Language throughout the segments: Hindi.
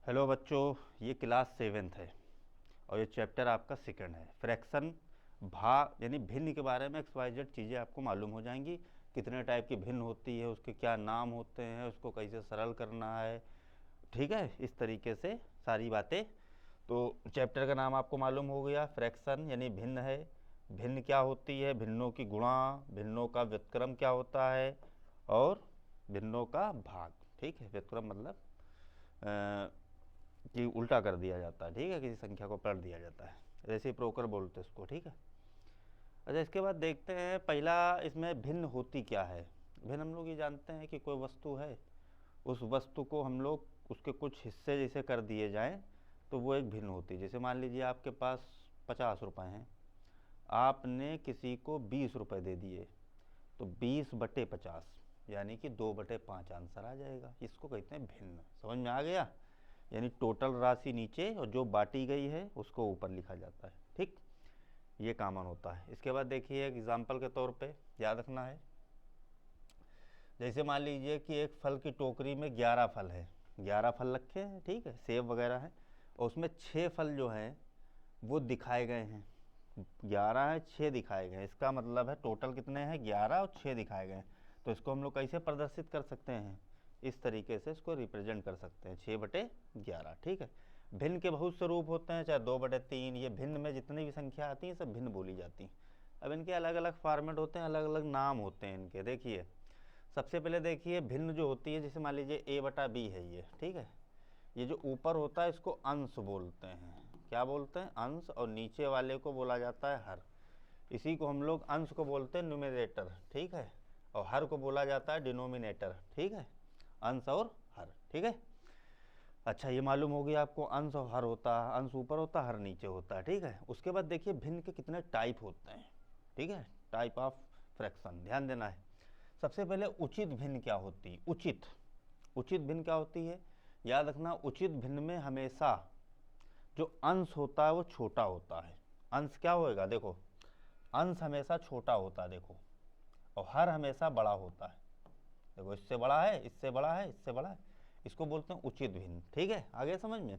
हेलो बच्चों, ये क्लास 7th है और ये चैप्टर आपका सेकंड है। फ्रैक्शन भाग यानी भिन्न के बारे में XYZ चीज़ें आपको मालूम हो जाएंगी। कितने टाइप की भिन्न होती है, उसके क्या नाम होते हैं, उसको कैसे सरल करना है, ठीक है। इस तरीके से सारी बातें। तो चैप्टर का नाम आपको मालूम हो गया, फ्रैक्शन यानी भिन्न है। भिन्न क्या होती है, भिन्नों की गुणा, भिन्नों का व्युत्क्रम क्या होता है और भिन्नों का भाग। ठीक है, व्युत्क्रम मतलब कि उल्टा कर दिया जाता है, ठीक है, किसी संख्या को पलट दिया जाता है, रेसिप्रोकल बोलते हैं उसको, ठीक है। अच्छा, इसके बाद देखते हैं पहला इसमें भिन्न होती क्या है। भिन्न हम लोग ये जानते हैं कि कोई वस्तु है, उस वस्तु को हम लोग उसके कुछ हिस्से जैसे कर दिए जाएं तो वो एक भिन्न होती है। जैसे मान लीजिए आपके पास 50 रुपये हैं, आपने किसी को 20 रुपये दे दिए तो 20/50 यानी कि 2/5 आंसर आ जाएगा। इसको कहते हैं भिन्न। समझ में आ गया? यानी टोटल राशि नीचे और जो बांटी गई है उसको ऊपर लिखा जाता है, ठीक। ये कॉमन होता है। इसके बाद देखिए एग्जाम्पल के तौर पे याद रखना है। जैसे मान लीजिए कि एक फल की टोकरी में 11 फल है, 11 फल रखे हैं, ठीक है, सेब वगैरह है, और उसमें 6 फल जो हैं वो दिखाए गए हैं। 11 है, 6 दिखाए गए हैं, इसका मतलब है टोटल कितने हैं, 11 और 6 दिखाए गए हैं। तो इसको हम लोग कैसे प्रदर्शित कर सकते हैं, इस तरीके से इसको रिप्रेजेंट कर सकते हैं, 6/11, ठीक है। भिन्न के बहुत से रूप होते हैं, चाहे 2/3, ये भिन्न में जितनी भी संख्या आती है सब भिन्न बोली जाती हैं। अब इनके अलग अलग फॉर्मेट होते हैं, अलग अलग नाम होते हैं इनके। देखिए सबसे पहले देखिए भिन्न जो होती है, जैसे मान लीजिए A/B है ये, ठीक है। ये जो ऊपर होता है इसको अंश बोलते हैं। क्या बोलते हैं? अंश। और नीचे वाले को बोला जाता है हर। इसी को हम लोग अंश को बोलते हैं न्यूमरेटर, ठीक है, और हर को बोला जाता है डिनोमिनेटर, ठीक है। अंश और हर, ठीक है। अच्छा, ये मालूम हो गया आपको, अंश और हर होता है, अंश ऊपर होता है, हर नीचे होता है, ठीक है। उसके बाद देखिए भिन्न के कितने टाइप होते हैं, ठीक है, टाइप ऑफ फ्रैक्शन, ध्यान देना है। सबसे पहले उचित भिन्न क्या होती है? उचित भिन्न क्या होती है, याद रखना। उचित भिन्न में हमेशा जो अंश होता है वो छोटा होता है। अंश क्या होएगा, देखो, अंश हमेशा छोटा होता है, देखो, और हर हमेशा बड़ा होता है। देखो, इससे बड़ा है, इससे बड़ा है, इससे बड़ा है, इसको बोलते हैं उचित भिन्न, ठीक है। आगे समझ में।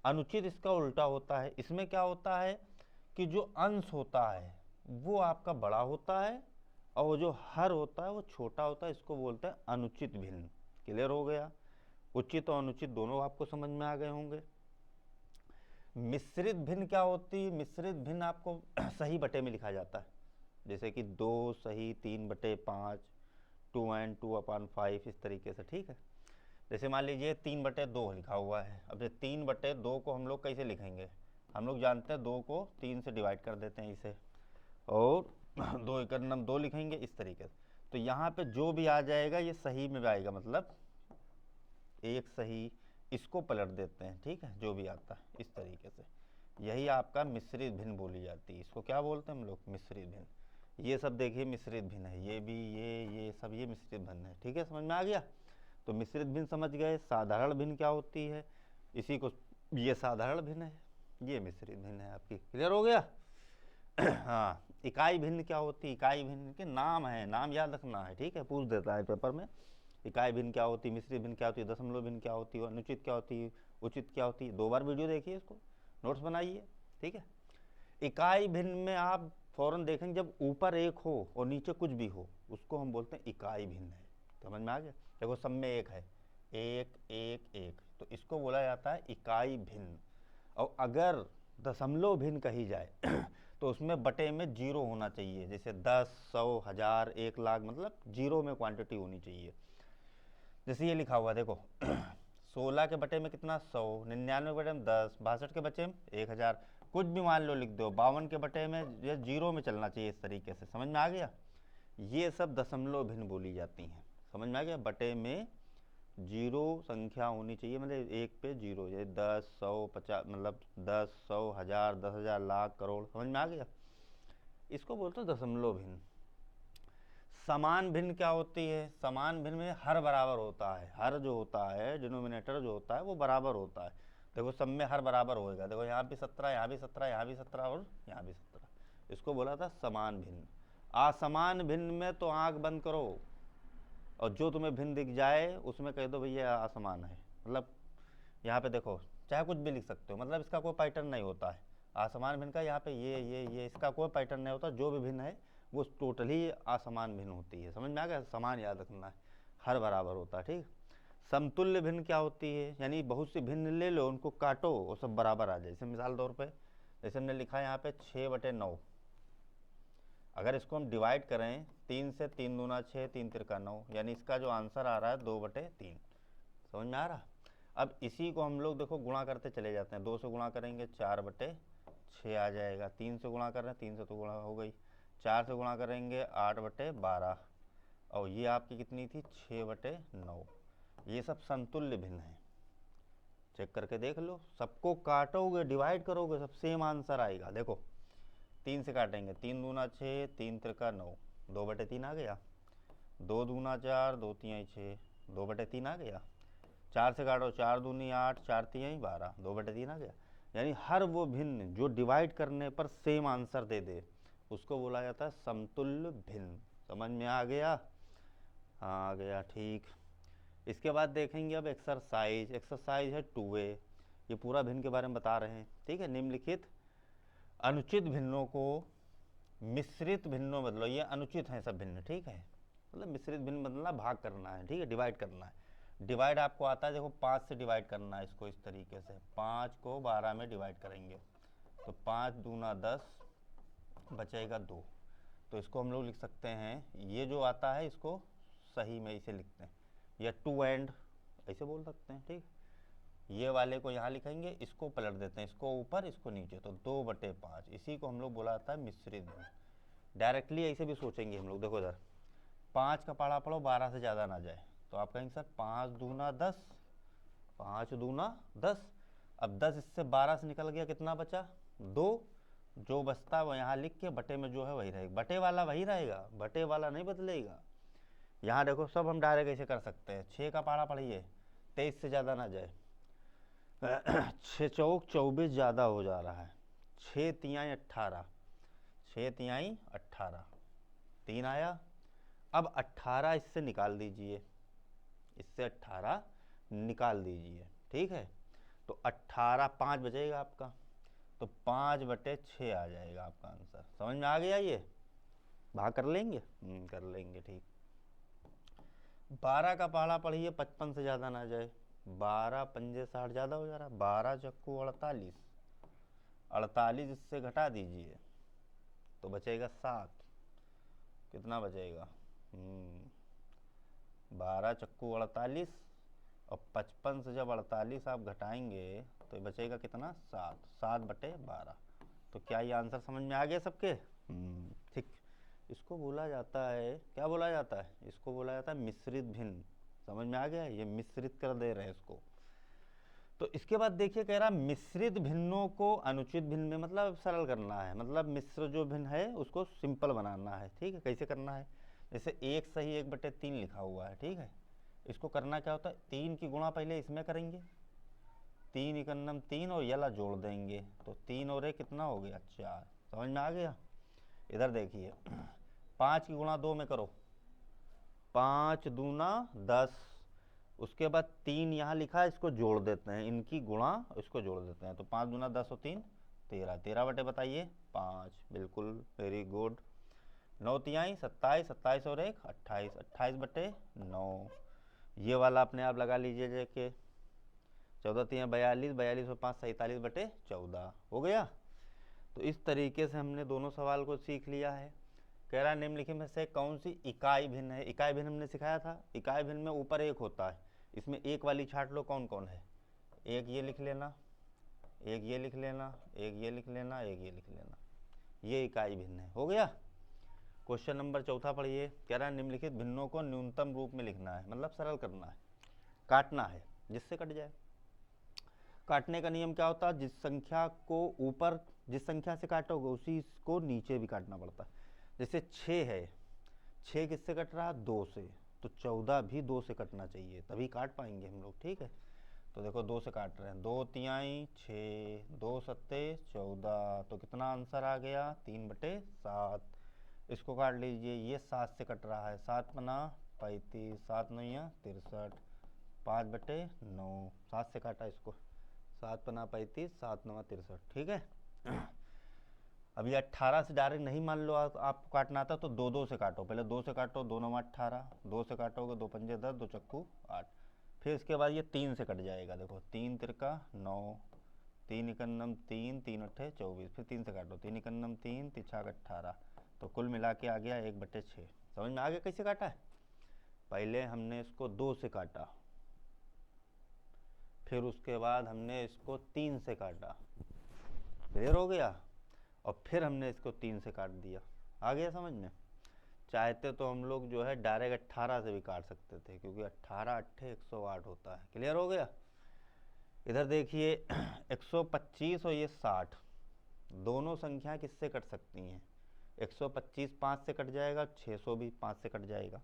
अनुचित इसका उल्टा होता है। इसमें क्या होता है कि जो अंश होता है वो आपका बड़ा होता है और जो हर होता है वो छोटा होता है, इसको बोलते हैं अनुचित भिन्न। क्लियर हो गया? उचित और अनुचित दोनों आपको समझ में आ गए होंगे। मिश्रित भिन्न क्या होती है? मिश्रित भिन्न आपको सही बटे में लिखा जाता है, जैसे कि 2 सही 3/5, 2/2/5, इस तरीके से, ठीक है। जैसे मान लीजिए 3/2 लिखा हुआ है। अब ये 3/2 को हम लोग कैसे लिखेंगे? हम लोग जानते हैं 2 को 3 से डिवाइड कर देते हैं इसे, और 2 एकड़ नम 2 लिखेंगे इस तरीके से। तो यहाँ पे जो भी आ जाएगा ये सही में आएगा, मतलब एक सही, इसको पलट देते हैं, ठीक है, जो भी आता है इस तरीके से। यही आपका मिश्रित भिन्न बोली जाती है। इसको क्या बोलते हैं हम लोग? मिश्रित भिन्न। ये सब देखिए मिश्रित भिन्न है, ये भी, ये सब, ये मिश्रित भिन्न है, ठीक है, समझ में आ गया। तो मिश्रित भिन्न समझ गए। साधारण भिन्न क्या होती है, इसी को, ये साधारण भिन्न है, ये मिश्रित भिन्न है आपकी। क्लियर हो गया? हाँ, इकाई भिन्न क्या होती है? इकाई भिन्न के नाम है, नाम याद रखना है, ठीक है, पूछ देता है पेपर में। इकाई भिन्न क्या होती है, मिश्रित भिन्न क्या होती है, दशमलव भिन्न क्या होती है, अनुचित क्या होती है, उचित क्या होती है। 2 बार वीडियो देखिए, इसको नोट्स बनाइए, ठीक है। इकाई भिन्न में आप फौरन देखेंगे जब ऊपर एक हो और नीचे कुछ भी हो, उसको हम बोलते हैं इकाई भिन्न है। समझ में आ गया? देखो सब में एक है, एक एक एक, तो इसको बोला जाता है इकाई भिन्न। और अगर दशमलव भिन्न कही जाए तो उसमें बटे में 0 होना चाहिए, जैसे 10, 100, 1000, 1,00,000, मतलब 0 में क्वांटिटी होनी चाहिए। जैसे ये लिखा हुआ देखो 16 के बटे में कितना, 100, 99 के बटे में 10, 62 के बटे में 1000, कुछ भी मान लो लिख दो। 52 के बटे में ये 0 में चलना चाहिए, इस तरीके से। समझ में आ गया? ये सब दशमलव भिन्न बोली जाती हैं। समझ में आ गया? बटे में 0 संख्या होनी चाहिए, मतलब 1 पे 0, जैसे 10, 100, 50, मतलब 10, 100, 1000, 10,000, लाख, करोड़। समझ में आ गया? इसको बोलते हैं दशमलव भिन्न। समान भिन्न क्या होती है? समान भिन्न में हर बराबर होता है। हर जो होता है, डिनोमिनेटर जो होता है वो बराबर होता है। देखो सब में हर बराबर होएगा। देखो यहाँ भी 17, यहाँ भी 17, यहाँ भी 17 और यहाँ भी 17। इसको बोला था समान भिन्न। असमान भिन्न में तो आंख बंद करो और जो तुम्हें भिन्न दिख जाए उसमें कह दो भैया असमान है, मतलब यहाँ पे देखो चाहे कुछ भी लिख सकते हो, मतलब इसका कोई पैटर्न नहीं होता है। असमान भिन्न का यहाँ पे ये इसका कोई पैटर्न नहीं होता, जो भी भिन्न है वो टोटली असमान भिन्न होती है। समझ में आ गया? समान याद रखना है, हर बराबर होता है, ठीक। समतुल्य भिन्न क्या होती है? यानी बहुत सी भिन्न ले लो, उनको काटो, वो सब बराबर आ जाए। जैसे मिसाल तौर पे जैसे हमने लिखा है यहाँ पे 6/9, अगर इसको हम डिवाइड करें 3 से, 3 दूना 6, 3 तिरका 9, यानी इसका जो आंसर आ रहा है 2/3। समझ में आ रहा? अब इसी को हम लोग देखो गुणा करते चले जाते हैं। 2 से गुणा करेंगे 4/6 आ जाएगा। 3 से गुणा कर रहे हैं, 3 से तो गुणा हो गई। 4 से गुणा करेंगे 8/12, और ये आपकी कितनी थी? 6/9। ये सब समतुल्य भिन्न है, चेक करके देख लो। सबको काटोगे, डिवाइड करोगे, सब सेम आंसर आएगा। देखो 3 से काटेंगे, 3 दूना 6, 3 तिरका 9, 2/3 आ गया। 2 दूना 4, 2 तिहाई 6, 2/3 आ गया। 4 से काटो, 4 दूनी 8, 4 तिहाई 12, 2/3 आ गया। यानी हर वो भिन्न जो डिवाइड करने पर सेम आंसर दे दे, उसको बोला जाता है समतुल्य भिन्न। समझ में आ गया? हाँ आ गया, ठीक। इसके बाद देखेंगे अब एक्सरसाइज। एक्सरसाइज है 2A, ये पूरा भिन्न के बारे में बता रहे हैं, ठीक है। निम्नलिखित अनुचित भिन्नों को मिश्रित भिन्नों बदलो। ये अनुचित हैं सब भिन्न, ठीक है। मतलब मिश्रित भिन्न बदलना, भाग करना है, ठीक है, डिवाइड करना है। डिवाइड आपको आता है, देखो 5 से डिवाइड करना है इसको इस तरीके से। 5 को 12 में डिवाइड करेंगे तो 5 दूना 10, बचेगा 2। तो इसको हम लोग लिख सकते हैं, ये जो आता है इसको सही में इसे लिखते हैं, या 2 एंड ऐसे बोल सकते हैं, ठीक। ये वाले को यहाँ लिखेंगे, इसको पलट देते हैं, इसको ऊपर इसको नीचे, तो 2/5। इसी को हम लोग बोला जाता है मिश्रित भिन्न। डायरेक्टली ऐसे भी सोचेंगे हम लोग। देखो इधर 5 का पढ़ा पढ़ो, 12 से ज़्यादा ना जाए, तो आप कहेंगे सर 5 दूना 10, 5 दूना 10। अब 10 इससे 12 से निकल गया, कितना बचा? 2। जो बचता है वो यहाँ लिख के, बटे में जो है वही रहेगा, बटे वाला वही रहेगा, बटे वाला नहीं बदलेगा। यहाँ देखो सब हम डायरेक्ट ऐसे कर सकते हैं। 6 का पढ़ा पढ़िए, 23 से ज़्यादा ना जाए। 6 चौक 24 ज़्यादा हो जा रहा है। 6 तिहाई 18, 6 तिहाई 18, 3 आया। अब 18 इससे निकाल दीजिए, इससे 18 निकाल दीजिए, ठीक है। तो 18, 5 बचेगा आपका, तो 5/6 आ जाएगा आपका आंसर। समझ में आ गया? ये भाग कर लेंगे? कर लेंगे, ठीक। 12 का पढ़ा पढ़िए, 55 से ज़्यादा ना जाए। 12 पंजे 60, ज़्यादा हो जा रहा है। 12 चक्कू 48, 48 इससे घटा दीजिए तो बचेगा 7। कितना बचेगा? 12 चक्कू 48, और 55 से जब 48 आप घटाएंगे तो बचेगा कितना? 7। 7/12। तो क्या ये आंसर समझ में आ गया सबके? ठीक। इसको बोला जाता है, क्या बोला जाता है? इसको बोला जाता है मिश्रित भिन्न। समझ में आ गया? ये मिश्रित कर दे रहे हैं इसको। तो इसके बाद देखिए, कह रहा मिश्रित भिन्नों को अनुचित भिन्न में, मतलब सरल करना है, मतलब मिश्र जो भिन्न है उसको सिंपल बनाना है, ठीक है। कैसे करना है? जैसे 1 सही 1/3 लिखा हुआ है, ठीक है। इसको करना क्या होता है? 3 की गुणा पहले इसमें करेंगे, 3 एकन्नम 3, और यला जोड़ देंगे, तो 3 और 1 कितना हो गया? 4। समझ में आ गया? इधर देखिए 5 की गुणा 2 में करो, 5 दूना 10। उसके बाद 3 यहाँ लिखा है, इसको जोड़ देते हैं, इनकी गुणा इसको जोड़ देते हैं, तो 5 दूना 10 और 3 13, 13 बटे बताइए 5। बिल्कुल, वेरी गुड। 9 तिहाई 27, 27 और 1 28, 28/9। ये वाला अपने आप लगा लीजिए जाके। 14 तिहाई 42, 42 और 5 47/14 हो गया। तो इस तरीके से हमने दोनों सवाल को सीख लिया है। कह रहा है निम्नलिखित में से कौन सी इकाई भिन्न है? इकाई भिन्न हमने सिखाया था। इकाई भिन्न में ऊपर 1 होता है, इसमें 1 वाली छाट लो, कौन कौन है? एक ये लिख लेना, एक ये लिख लेना, एक ये लिख लेना, एक ये लिख लेना, ये इकाई भिन्न है। हो गया। क्वेश्चन नंबर 4 पढ़िए। कह रहा है निम्नलिखित भिन्नों को न्यूनतम रूप में लिखना है, मतलब सरल करना है, काटना है जिससे कट जाए। काटने का नियम क्या होता है? जिस संख्या को ऊपर, जिस संख्या से काटोगे उसी को नीचे भी काटना पड़ता है। जैसे 6 है, 6 किससे कट रहा है? 2 से, तो 14 भी 2 से कटना चाहिए, तभी काट पाएंगे हम लोग, ठीक है। तो देखो 2 से काट रहे हैं, 2 तिहाई 6, 2 सत्ते 14, तो कितना आंसर आ गया? 3/7। इसको काट लीजिए, ये 7 से कट रहा है, 7 पना 35, 7 नैया 63, 5/9, 7 से काटा इसको, 7 पना 35, 7 9 63, ठीक है। अब ये 18 से डायरेक्ट नहीं मान लो आपको काटना आता तो 2 2 से काटो, पहले 2 से काटो, 2 9 18, 2 से काटोगे 2 पंजे 10, 2 चक्कू 8, फिर इसके बाद ये 3 से कट जाएगा, देखो 3 तिरका 9, 3 इकन्नम 3, 3 अट्ठे 24, फिर 3 से काटो, 3 इकन्नम 3, 3 छाक 18, तो कुल मिला के आ गया 1/6। समझ में आ गया कैसे काटा है? पहले हमने इसको 2 से काटा, फिर उसके बाद हमने इसको 3 से काटा, क्लियर हो गया, और फिर हमने इसको 3 से काट दिया। आ गया समझ में? चाहते तो हम लोग जो है डायरेक्ट 18 से भी काट सकते थे, क्योंकि 18 अट्ठे 108 होता है। क्लियर हो गया? इधर देखिए 125 और ये 60, दोनों संख्या किससे कट सकती हैं? 125 5 से कट जाएगा, 600 भी 5 से कट जाएगा,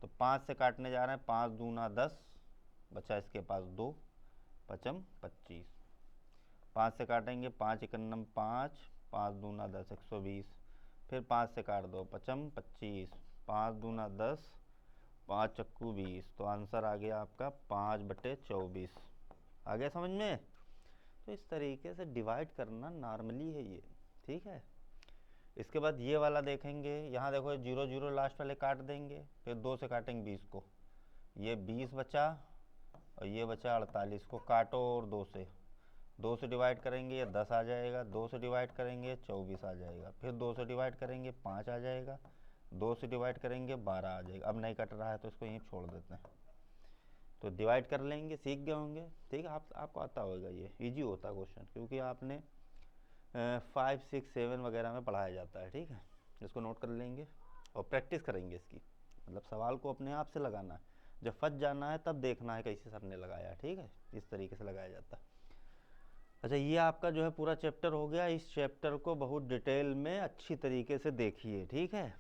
तो 5 से काटने जा रहे हैं, 5 दूना 10, बचा इसके पास 2, 5 25, 5 से काटेंगे, 5 इकन्नम 5, 5 दूना 10 120, फिर 5 से काट दो, 5 25, 5 दूना 10, 5 चक्कू 20, तो आंसर आ गया आपका 5/24। आ गया समझ में? तो इस तरीके से डिवाइड करना नॉर्मली है ये, ठीक है। इसके बाद ये वाला देखेंगे, यहाँ देखो 0 0 लास्ट वाले काट देंगे, फिर 2 से काटेंगे 20 को, ये 20 बचा और ये बचा 48 को काटो, और 2 से डिवाइड करेंगे ये 10 आ जाएगा, 2 से डिवाइड करेंगे 24 आ जाएगा, फिर 2 से डिवाइड करेंगे 5 आ जाएगा, 2 से डिवाइड करेंगे 12 आ जाएगा। अब नहीं कट रहा है तो इसको यहीं छोड़ देते हैं, तो डिवाइड कर लेंगे, सीख गए होंगे, ठीक है। आपको आता होगा, ये इजी होता है क्वेश्चन, क्योंकि आपने 5 6 7 वगैरह में पढ़ाया जाता है, ठीक है। इसको नोट कर लेंगे और प्रैक्टिस करेंगे इसकी, मतलब सवाल को अपने आप से लगाना है, जब फंस जाना है तब देखना है कैसे सर ने लगाया, ठीक है। इस तरीके से लगाया जाता है। अच्छा, ये आपका जो है पूरा चैप्टर हो गया। इस चैप्टर को बहुत डिटेल में अच्छी तरीके से देखिए, ठीक है।